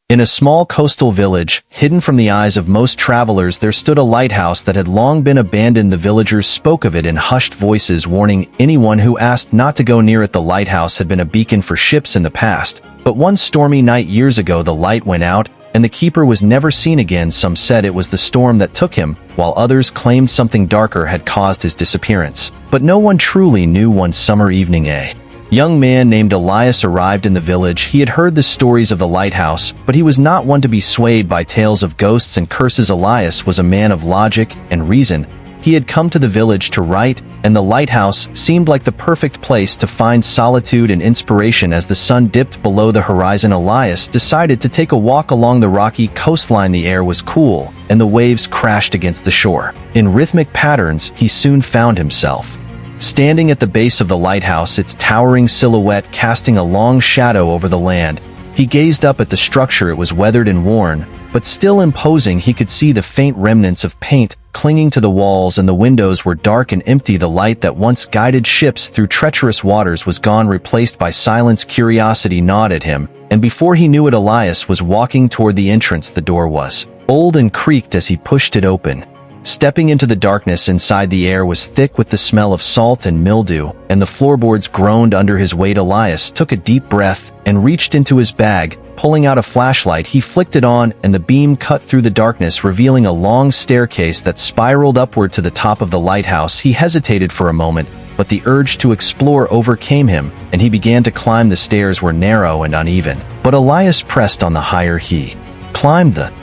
In a small coastal village, hidden from the eyes of most travelers, there stood a lighthouse that had long been abandoned. The villagers spoke of it in hushed voices, warning anyone who asked not to go near it. The lighthouse had been a beacon for ships in the past, but one stormy night years ago the light went out, and the keeper was never seen again. Some said it was the storm that took him, while others claimed something darker had caused his disappearance. But no one truly knew. One summer evening, a young man named Elias arrived in the village. He had heard the stories of the lighthouse, but he was not one to be swayed by tales of ghosts and curses. Elias was a man of logic and reason. He had come to the village to write, and the lighthouse seemed like the perfect place to find solitude and inspiration. As the sun dipped below the horizon, Elias decided to take a walk along the rocky coastline. The air was cool, and the waves crashed against the shore. In rhythmic patterns, he soon found himself standing at the base of the lighthouse, its towering silhouette casting a long shadow over the land. He gazed up at the structure. It was weathered and worn, but still imposing. He could see the faint remnants of paint clinging to the walls, and the windows were dark and empty. The light that once guided ships through treacherous waters was gone, replaced by silence. Curiosity gnawed at him, and before he knew it, Elias was walking toward the entrance. The door was old and creaked as he pushed it open. Stepping into the darkness inside, the air was thick with the smell of salt and mildew, and the floorboards groaned under his weight. Elias took a deep breath and reached into his bag. Pulling out a flashlight, he flicked it on, and the beam cut through the darkness, revealing a long staircase that spiraled upward to the top of the lighthouse. He hesitated for a moment, but the urge to explore overcame him, and he began to climb. The stairs were narrow and uneven, but Elias pressed on. The higher he climbed, the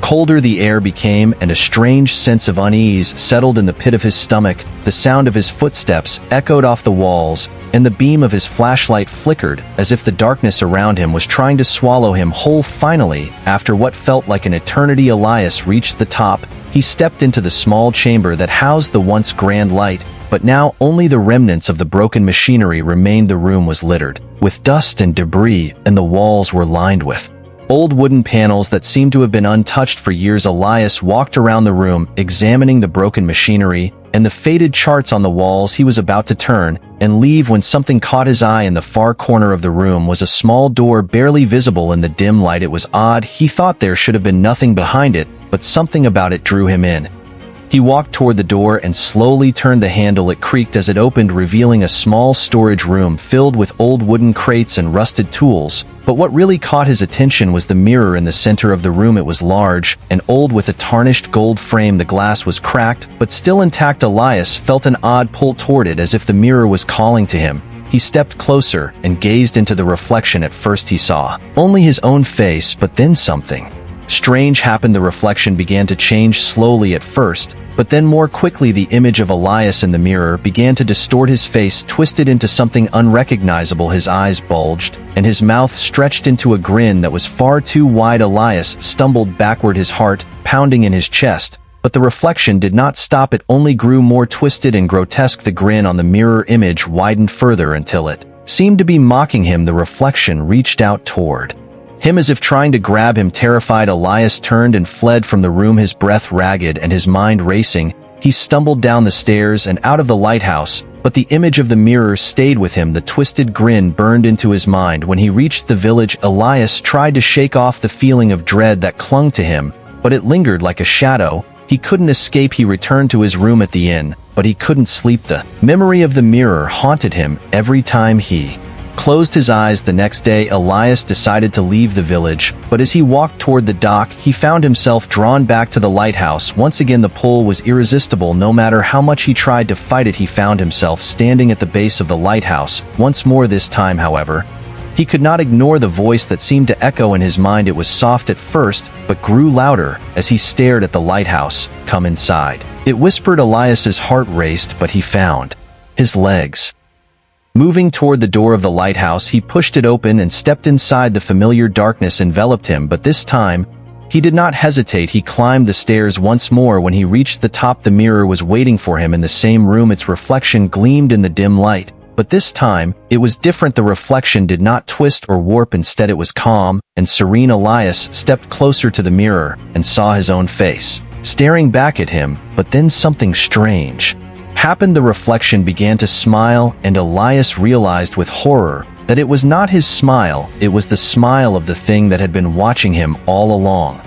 colder the air became, and a strange sense of unease settled in the pit of his stomach. The sound of his footsteps echoed off the walls, and the beam of his flashlight flickered, as if the darkness around him was trying to swallow him whole. Finally, after what felt like an eternity, Elias reached the top. He stepped into the small chamber that housed the once grand light, but now only the remnants of the broken machinery remained. The room was littered with dust and debris, and the walls were lined with old wooden panels that seemed to have been untouched for years. Elias walked around the room, examining the broken machinery and the faded charts on the walls. He was about to turn and leave when something caught his eye. In the far corner of the room was a small door, barely visible in the dim light. It was odd. He thought there should have been nothing behind it, but something about it drew him in. He walked toward the door and slowly turned the handle. It creaked as it opened, revealing a small storage room filled with old wooden crates and rusted tools. But what really caught his attention was the mirror in the center of the room. It was large and old, with a tarnished gold frame. The glass was cracked, but still intact. Elias felt an odd pull toward it, as if the mirror was calling to him. He stepped closer and gazed into the reflection. At first he saw only his own face, but then something strange happened. The reflection began to change slowly at first, but then more quickly. The image of Elias in the mirror began to distort. His face twisted into something unrecognizable. His eyes bulged, and his mouth stretched into a grin that was far too wide. Elias stumbled backward, his heart pounding in his chest. But the reflection did not stop. It only grew more twisted and grotesque. The grin on the mirror image widened further until it seemed to be mocking him. The reflection reached out toward him as if trying to grab him. Terrified, Elias turned and fled from the room, his breath ragged and his mind racing. He stumbled down the stairs and out of the lighthouse, but the image of the mirror stayed with him. The twisted grin burned into his mind. When he reached the village, Elias tried to shake off the feeling of dread that clung to him, but it lingered like a shadow. He couldn't escape. He returned to his room at the inn, but he couldn't sleep. The memory of the mirror haunted him every time he closed his eyes. The next day, Elias decided to leave the village, but as he walked toward the dock, he found himself drawn back to the lighthouse. Once again, the pull was irresistible. No matter how much he tried to fight it, he found himself standing at the base of the lighthouse once more. This time, however, he could not ignore the voice that seemed to echo in his mind. It was soft at first, but grew louder as he stared at the lighthouse. "Come inside," it whispered. Elias's heart raced, but he found his legs moving toward the door of the lighthouse. He pushed it open and stepped inside. The familiar darkness enveloped him, but this time, he did not hesitate. He climbed the stairs once more. When he reached the top, the mirror was waiting for him in the same room. Its reflection gleamed in the dim light, but this time, it was different. The reflection did not twist or warp. Instead, it was calm and serene. Elias stepped closer to the mirror and saw his own face staring back at him, but then something strange happened. The reflection began to smile, and Elias realized with horror that it was not his smile, it was the smile of the thing that had been watching him all along.